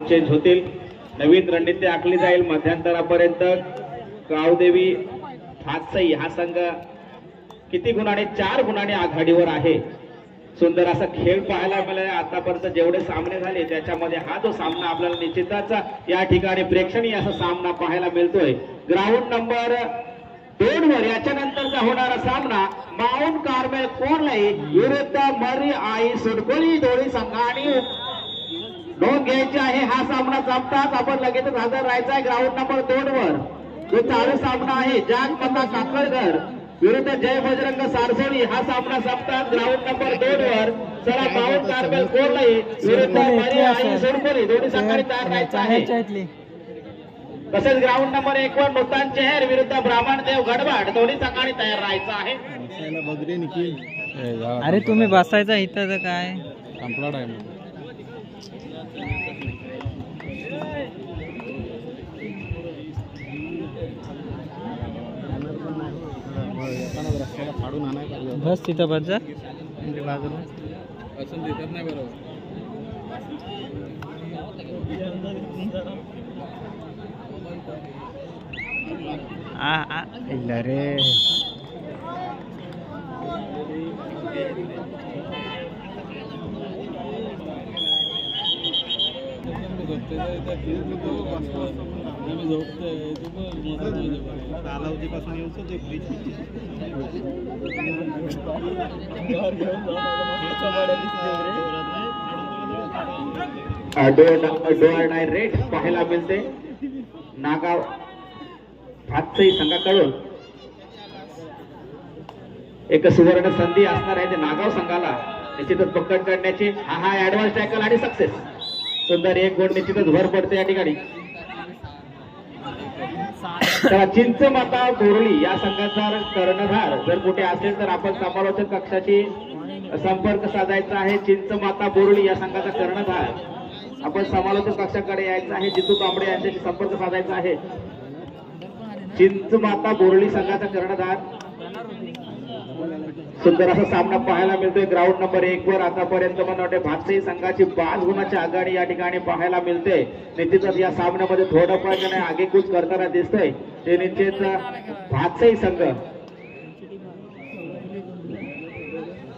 Change होतील. नवीन रणनीती आखली जाईल. मध्यंतरापर्यंत कावदेवी भातसई हा संघ किती गुणाने 4 गुणाने आघाडीवर आहे. सुंदर असा खेळ पाहायला मिळाला. आतापर्यंत जेवढे सामने झाले त्याच्यामध्ये हा जो सामना आपल्याला निश्चितच या ठिकाणी प्रेक्षणीय असा सामना पाहायला मिळतोय. ग्राउंड नंबर 2 वर याच्यानंतरचा होणारा सामना माउंट कार्मेल कोर्लाई विरुद्ध मरी आई सुडकोली. दोन्ही संघांनी नोंद घ्यायची आहे. हा सामना संपताच आपण लगेचच हजर राहायचा आहे. ग्राउंड नंबर 2 वर जो चालू सामना आहे जागमाता काकळकर विरुद्ध जय बजरंग सारसोली हा सामना संपताच ग्राउंड नंबर 2 वर चला माउंट कार्मेल कोर्लाई विरुद्ध मरी आई सुडकोली दोन्ही संघांनी तयार राहायचं आहे. तसेच ग्राउंड नंबर 1 वर नूतन चेहर विरुद्ध ब्राह्मणदेव गडवाड दोन्ही संघांनी तयार राहायचं आहे. अरे तुम्ही बसायचा इथं तर काय संपला टाइम. बस तिथं बस जा बाजूला असं देतात नाही बरोबर. रे कालावधीपासून येऊन ते रेट पाहायला मिळते. नागाव भातसई संघाकडून एक सुवर्ण संधी असणार आहे ते नागाव संघाला निश्चितच पकड करण्याची. हा ऍडव्हान्स टॅकल आणि सक्सेस. सुंदर एक गोल निश्चितच भर पडते या ठिकाणी. तर चिंचमाता बोरली या संघाचा कर्णधार जर कुठे असेल तर आपण समालोचक कक्षाशी संपर्क साधायचा आहे. चिंचमाता बोरली या संघाचा कर्णधार आपण समालोचक कक्षाकडे यायचं आहे. जितू कांबळे यांच्याशी संपर्क साधायचा आहे. चिंचमाता बोरली संघाचा कर्णधार. सुंदर असा सामना पाहायला मिळतोय. ग्राउंड नंबर 1 वर आतापर्यंत मला वाटते भातसई संघाची 5 गुणाची आघाडी या ठिकाणी पाहायला मिळते. निश्चितच या सामन्यामध्ये थोडंफार आगेकूच करताना दिसतंय ते निश्चित भातसई संघ.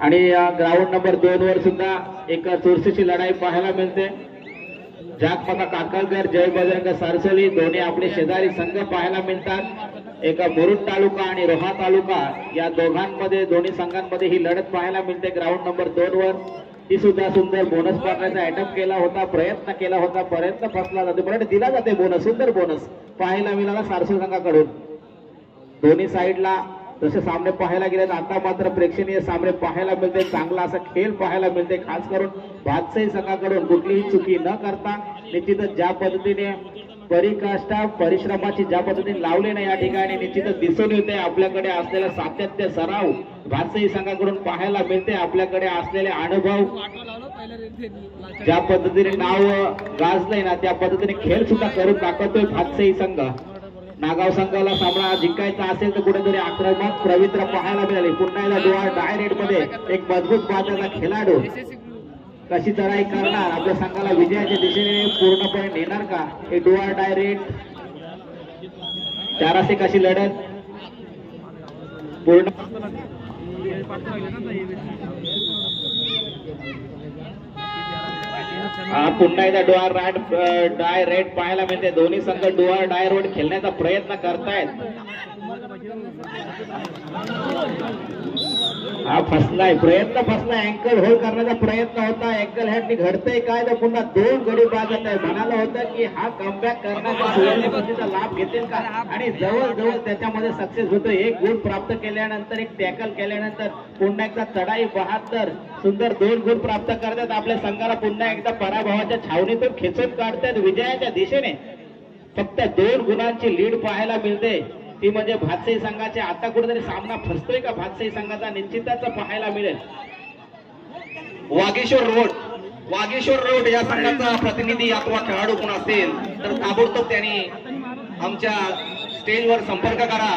आणि ग्राउंड नंबर 2 वर सुद्धा एक चुरशीची लढाई पाहायला मिळते. जागमाता काकळकर जय बजरंग सारसोली दोन्ही आपले शेजारी संघ पाहायला मिळतात. एका मुरुड तालुका आणि रोहा तालुका या दोघांमध्ये दोन्ही संघांमध्ये ही लढत पाहायला मिळते. ग्राउंड नंबर 2 वर ही सुद्धा सुंदर बोनस पाडण्याचा अटेम्प्ट केला होता, प्रयत्न केला होता, पर्यंत फसला जातो परंतु दिला जाते बोनस. सुंदर बोनस पाहायला मिळाला सारसोली संघाकडून. दोन्ही साईडला जसे सामने पाहायला गेले आता मात्र प्रेक्षणीय सामने पाहायला मिळते. चांगला असा खेळ पाहायला मिळते. खास करून भातसई संघाकडून कुठलीही चुकी न करता निश्चितच ज्या पद्धतीने परिकाष्ठा परिश्रमाची ज्या पद्धतीने लावले नाही या ठिकाणी निश्चितच दिसून येते. आपल्याकडे असलेला सातत्य सराव भातसई संघाकडून पाहायला मिळते. आपल्याकडे असलेले अनुभव ज्या पद्धतीने नाव गाजलंय ना त्या पद्धतीने खेळ सुद्धा करून दाखवतोय भातसई संघ. नागाव संघाला सामना जिंकायचा असेल तर कुठेतरी आक्रमक प्रवित्र पाहायला मिळाले. पुन्हा एकदा डायरेक्ट मध्ये एक मजबूत बाजाचा खेळाडू कशी चढाई करणार, आपल्या संघाला विजयाच्या दिशेने पूर्णपणे नेणार का. हे डुआर डायरेक्ट 4 कशी लढत पूर्ण. पुन्हा एकदा डुआर डाय रेड पाहायला मिळते. दोन्ही संघ डुआर डाय रोड खेळण्याचा प्रयत्न करतायत. हा फसलाय, प्रयत्न फसलाय. अँकल होल्ड करण्याचा प्रयत्न होता. अँकल हॅटनी घडतंय काय तर पुन्हा 2 गडी बाजत आहे. म्हणाला होतं की हा कमबॅक करण्याचा सुवर्णसंधीचा लाभ घेतील का आणि जवळजवळ त्याच्यामध्ये सक्सेस होतो. 1 गुण प्राप्त केल्यानंतर एक टॅकल केल्यानंतर पुन्हा एकदा चढाई 72 सुंदर 2 गुण प्राप्त करतात. आपल्या संघाला पुन्हा एकदा पराभवाच्या छावणीतून खेचून काढतात विजयाच्या दिशेने. फक्त 2 गुणांची लीड पाहायला मिळते ती म्हणजे भातसई संघाचे. आता कुठेतरी सामना फसतोय का भातसई संघाचा निश्चितच पाहायला मिळेल. वागेश्वर रोड या संघाचा प्रतिनिधी अथवा खेळाडू कोण असेल तर ताबडतोब त्यांनी आमच्या स्टेजवर संपर्क करा.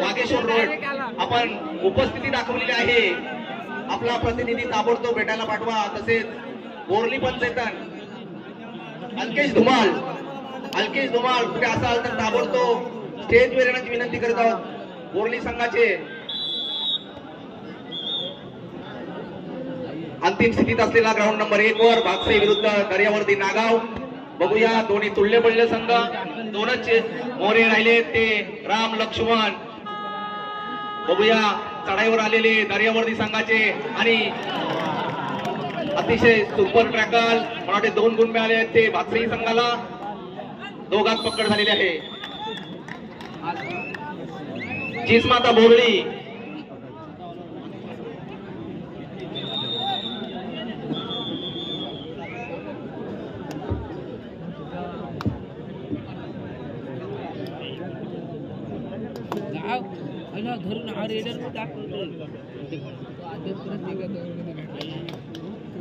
वागेश्वर रोड आपण उपस्थिती दाखवलेली आहे. आपला प्रतिनिधी ताबडतोब भेटायला पाठवा. तसेच बोरली पंचायतन अलकेश धुमाळ कुठे असाल तर ताबडतोब स्टेजवर येण्याची विनंती करत आहोत बोरली संघाचे. अंतिम स्थितीत असलेला ग्राउंड नंबर 1 वर भागसे विरुद्ध दर्यावर्दी नागाव. बघूया दोन्ही तुल्यबळ संघ, दोनच मोरे राहिले ते राम लक्ष्मण. बघूया चढाईवर आलेले दर्यावर्दी संघाचे आणि अतिशय सुपर ट्रॅकल मला वाटते 2 गुण मिळाले आहेत ते भागसे संघाला. दोघात पकड झालेली आहे. जिस्माता बोरली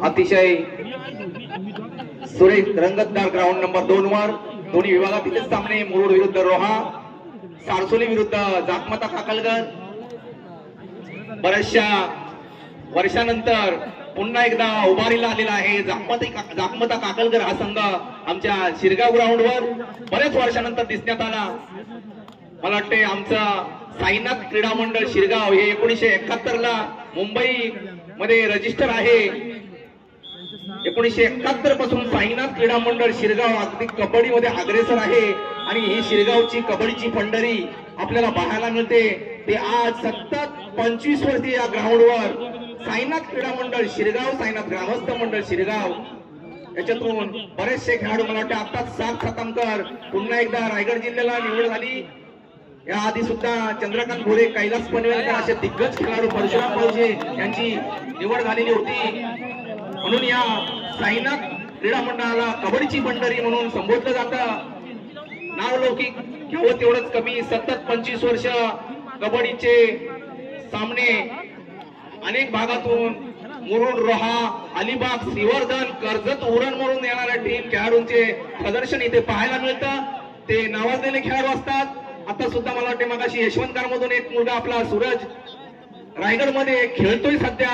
अतिशय सुरेख रंगतदार ग्राउंड नंबर 2 वर दोन्ही विभागातील सामने मुरुड विरुद्ध रोहा, सारसोली विरुद्ध जाकमता काकलगर. बऱ्याचशा वर्षानंतर पुन्हा एकदा उभारीला आलेला आहे जाकमता काकलगर हा संघ आमच्या शिरगाव ग्राउंडवर बऱ्याच वर्षानंतर दिसण्यात आला. मला वाटते आमचा साईनाथ क्रीडा मंडळ शिरगाव हे 1971 ला मुंबई मध्ये रजिस्टर आहे. 1971 पासून साईनाथ क्रीडा मंडळ शिरगाव अगदी कबड्डीमध्ये अग्रेसर आहे आणि ही शिरगावची कबड्डीची पंढरी आपल्याला पाहायला मिळते. ते आज सतत 25 वर्षे या ग्राउंडवर साईनाथ क्रीडा मंडळ शिरगाव, साईनाथ ग्रामस्थ मंडळ शिरगाव याच्यातून बरेचसे खेळाडू मला वाटते आताच 7 सातामकर पुन्हा एकदा रायगड जिल्ह्याला निवड झाली. या आधी सुद्धा चंद्रकांत घोडे, कैलास पनवेलकर असे दिग्गज खेळाडू परशुराम भाऊजे यांची निवड झालेली होती. म्हणून या साईनाथ क्रीडा मंडळाला कबड्डीची पंढरी म्हणून संबोधलं जातं. नावलौकिक घ्यावं तेवढंच कमी. सतत 25 वर्ष कबड्डीचे सामने अनेक भागातून मुरुड, रोहा, अलिबाग, श्रीवर्धन, कर्जत, उरण म्हणून येणाऱ्या टीम खेळाडूंचे प्रदर्शन इथे पाहायला मिळतं. ते नावाजलेले खेळाडू असतात. आता सुद्धा मला वाटते मगाशी यशवंतकर मधून एक मुलगा आपला सूरज रायगड मध्ये खेळतोय सध्या.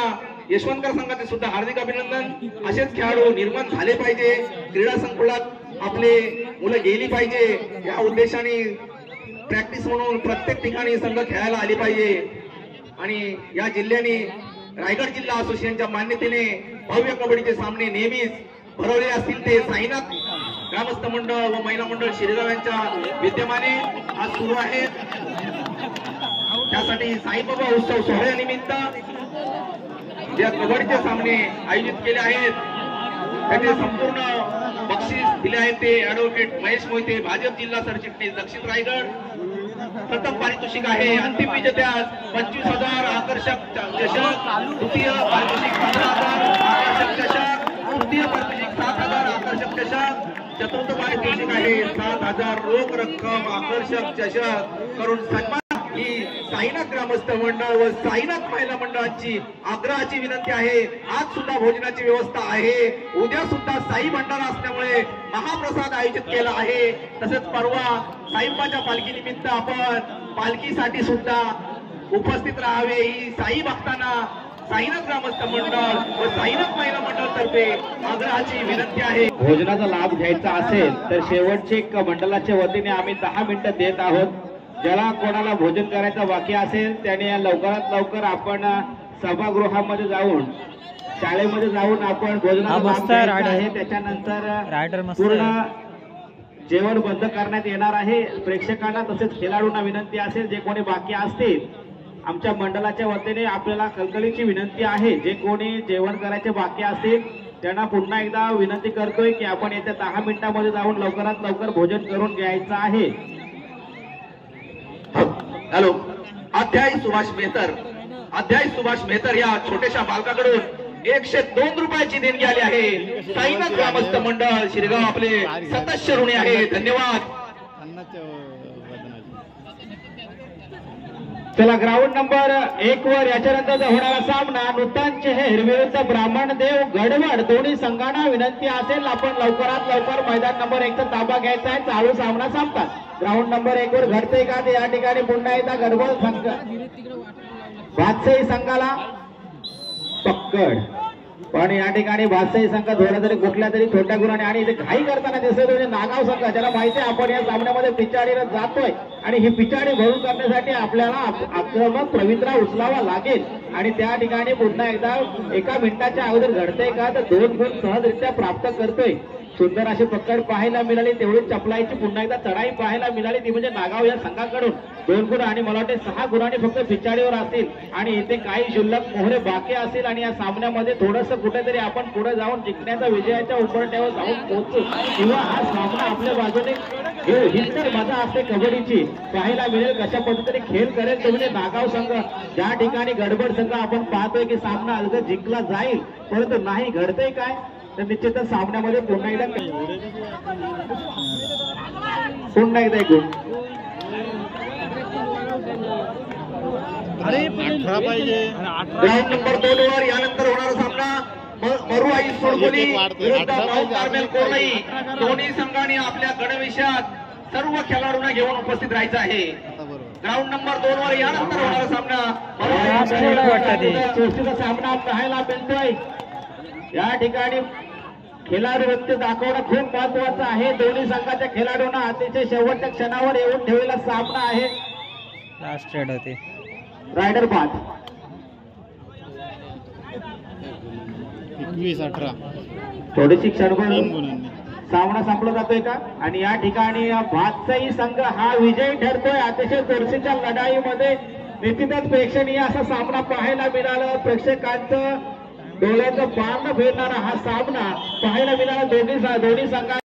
यशवंतकर संघाचे सुद्धा हार्दिक अभिनंदन. असेच खेळाडू निर्माण झाले पाहिजे. क्रीडा संकुलात आपले मुलं गेली पाहिजे. या उद्देशाने प्रॅक्टिस म्हणून प्रत्येक ठिकाणी संघ खेळायला आली पाहिजे. आणि या जिल्ह्याने रायगड जिल्हा असोसिएशनच्या मान्यतेने भव्य कबड्डीचे सामने नेहमीच भरवले असतील. ते साईनाथ ग्रामस्थ मंडळ व महिला मंडळ शिरगाव यांच्या विद्यमाने आज सुरू आहेत. त्यासाठी साईबाबा उत्सव सोहळ्यानिमित्त ज्या कबड्डीचे सामने आयोजित केले आहेत त्याचे संपूर्ण बक्षीस दिले आहेत ते ऍडव्होकेट महेश मोहिते, भाजप जिल्हा सरचिटणीस दक्षिण रायगड. प्रथम पारितोषिक आहे अंतिम विजेत्यास 25,000 आकर्षक चषक, द्वितीय पारितोषिक 15,000 आकर्षक चषक, तृतीय पारितोषिक 7,000 आकर्षक चषक, चतुर्थ पारितोषिक आहे 7,000 रोख रक्कम आकर्षक चषक करून सन्मान. ही साईनाथ ग्रामस्थ मंडळ व साईनाथ महिला मंडळाची आग्रहाची विनंती आहे. आज सुद्धा भोजनाची व्यवस्था आहे. उद्या सुद्धा साई भंडारा असल्यामुळे महाप्रसाद आयोजित केला आहे. तसेच परवा साईबाबाच्या पालखी निमित्त आपण पालखीसाठी सुद्धा उपस्थित राहावे ही साई भक्तांना साईनाथ ग्रामस्थ मंडळ व साईनाथ महिला मंडळ तर्फे आग्रहाची विनंती आहे. भोजनाचा लाभ घ्यायचा असेल तर शेवटचे मंडळाच्या वतीने आम्ही 10 मिनिटं देत आहोत. ज्याला कोणाला भोजन करायचं बाकी असेल त्याने लवकरात लवकर आपण सभागृहामध्ये जाऊन शाळेमध्ये जाऊन आपण भोजनाचा आहे. त्याच्यानंतर पूर्ण जेवण बंद करण्यात येणार आहे. प्रेक्षकांना तसेच खेळाडूंना विनंती असेल जे कोणी बाकी असतील आमच्या मंडळाच्या वतीने आपल्याला कळकळीची विनंती आहे. जे कोणी जेवण करायचे बाकी असतील त्यांना पुन्हा एकदा विनंती करतोय की आपण येत्या 10 मिनिटांमध्ये जाऊन लवकरात लवकर भोजन करून घ्यायचं आहे. हॅलो. अध्याय सुभाष मेहतर या छोट्याशा बालकाकडून 102 रुपयाची देणगी आली आहे. साईनाथ ग्रामस्थ मंडळ शिरगाव आपले सदस्य ऋणी आहे. धन्यवाद. चला ग्राउंड नंबर 1 वर याच्यानंतर होणारा सामना नूतन चेहर विरुद्ध ब्राह्मणदेव गडवड. दोन्ही संघांना विनंती असेल आपण लवकरात लवकर मैदान नंबर 1 चा ताबा घ्यायचा आहे. चालू सामना संपतात. ग्राउंड नंबर 1 वर घडते का ते या ठिकाणी पुन्हा एकदा गडवड संघ भातसई संघाला पक्कड पण या ठिकाणी भातसाई संघ थोड्या तरी कुठल्या तरी छोट्या गुणाने आणि इथे घाई करताना दिसतोय म्हणजे नागाव संघ, ज्याला माहिती आहे आपण या सामन्यामध्ये पिछाडीला जातोय आणि ही पिछाडी भरून करण्यासाठी आपल्याला आक्रमक पवित्रा उचलावा लागेल. आणि त्या ठिकाणी पुन्हा एकदा एका मिनिटाच्या अगोदर घडतंय का तर 2 गुण सहजरित्या प्राप्त करतोय. सुंदर अशी पकड पाहायला मिळाली, तेवढी चपलाईची पुन्हा एकदा चढाई पाहायला मिळाली, ती म्हणजे नागाव या संघाकडून 2 गुण आणि मला वाटते 6 गुणांनी फक्त पिछाडीवर असतील आणि इथे काही शुल्लक मोहरे बाकी असतील आणि या सामन्यामध्ये थोडंसं कुठेतरी आपण पुढे जाऊन जिंकण्याचा विजयाच्या उंबरठ्यावर जाऊन पोहोचू किंवा हा सामना आपल्या बाजूने ही तर मजा असते कबड्डीची. पाहायला मिळेल कशा पद्धतीने खेळ करेल तो म्हणजे नागाव संघ. ज्या ठिकाणी गडबड संघ आपण पाहतोय की सामना अलगद जिंकला जाईल, परंतु नाही घडतंय काय तर निश्चितच सामन्यामध्ये पुन्हा एकदा एक गुण ग्राउंड नंबर 2 वर यानंतर होणारा सामना मरुआई सोडगोली विरुद्ध माऊंट कार्मेल कोरलाई. दोन्ही संघांनी आपल्या गणवेशात सर्व खेळाडूंना घेऊन उपस्थित राहायचं आहे. ग्राउंड नंबर 2 वर यानंतर होणारा सामना चोरशीचा सामना पाहायला मिळतोय. या ठिकाणी खेळाडू व्यक्ती दाखवणं खूप महत्वाचं आहे. दोन्ही संघाच्या खेळाडूंना अतिशय शेवटच्या क्षणावर येऊन ठेवलेला सामना आहे. लास्ट रेड होते रायडर बाद 21-18 थोडीशी क्षणभर सामना संपला जातोय का. आणि या ठिकाणी भातसाई संघ हा विजयी ठरतोय. अतिशय चोरशीच्या लढाईमध्ये निश्चितच प्रेक्षणीय असा सामना पाहायला मिळाला. प्रेक्षकांचं डोळ्याचं पारणं फिरणारा हा सामना पाहायला मिळाला. दोन्ही संघा